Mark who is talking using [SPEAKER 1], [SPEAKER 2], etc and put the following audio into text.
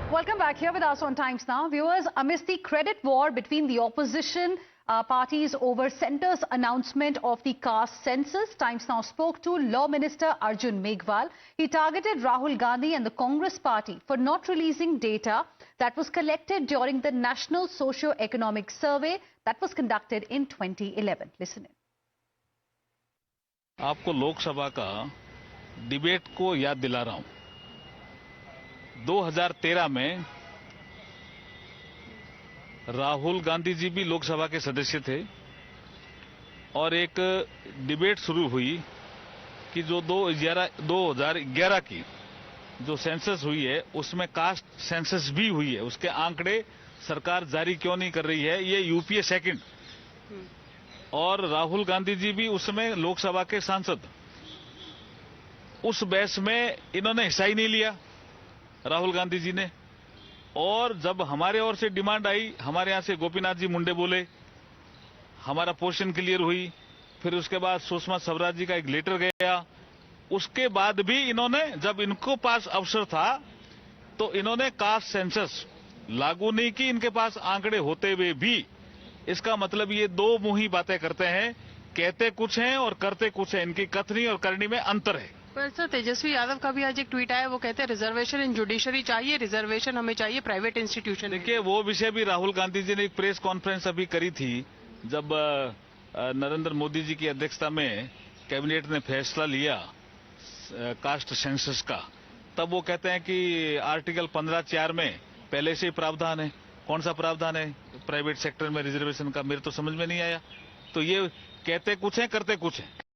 [SPEAKER 1] Welcome back here with us on Times Now. Viewers, amidst the credit war between the opposition parties over Centre's announcement of the caste census, Times Now spoke to Law Minister Arjun Meghwal. He targeted Rahul Gandhi and the Congress party for not releasing data that was collected during the National Socio-Economic Survey that was conducted in 2011. Listen in.
[SPEAKER 2] आपको लोकसभा का debate को याद दिला रहा हूं। 2013 में राहुल गांधी जी भी लोकसभा के सदस्य थे और एक डिबेट शुरू हुई कि जो 2011 की जो सेंसस हुई है उसमें कास्ट सेंसस भी हुई है, उसके आंकड़े सरकार जारी क्यों नहीं कर रही है। ये यूपीए सेकंड और राहुल गांधी जी भी उसमें लोकसभा के सांसद। उस बहस में इन्होंने हिस्सा ही नहीं लिया राहुल गांधी जी ने। और जब हमारे ओर से डिमांड आई, हमारे यहां से गोपीनाथ जी मुंडे बोले, हमारा पोर्शन क्लियर हुई, फिर उसके बाद सुषमा स्वराज जी का एक लेटर गया। उसके बाद भी इन्होंने, जब इनको पास अवसर था तो इन्होंने कास्ट सेंसस लागू नहीं की। इनके पास आंकड़े होते हुए भी इसका मतलब ये दो मुंही बातें करते हैं, कहते कुछ हैं और करते कुछ हैं। इनकी कथनी और करनी में अंतर है।
[SPEAKER 3] पर सर, तेजस्वी यादव का भी आज एक ट्वीट आया, वो कहते हैं रिजर्वेशन इन जुडिशरी चाहिए, रिजर्वेशन हमें चाहिए प्राइवेट इंस्टीट्यूशन।
[SPEAKER 2] देखिए, वो विषय भी राहुल गांधी जी ने एक प्रेस कॉन्फ्रेंस अभी करी थी जब नरेंद्र मोदी जी की अध्यक्षता में कैबिनेट ने फैसला लिया कास्ट सेंसस का। तब वो कहते हैं कि आर्टिकल 15(4) में पहले से ही प्रावधान है। कौन सा प्रावधान है प्राइवेट सेक्टर में रिजर्वेशन का? मेरे तो समझ में नहीं आया। तो ये कहते कुछ है, करते कुछ है।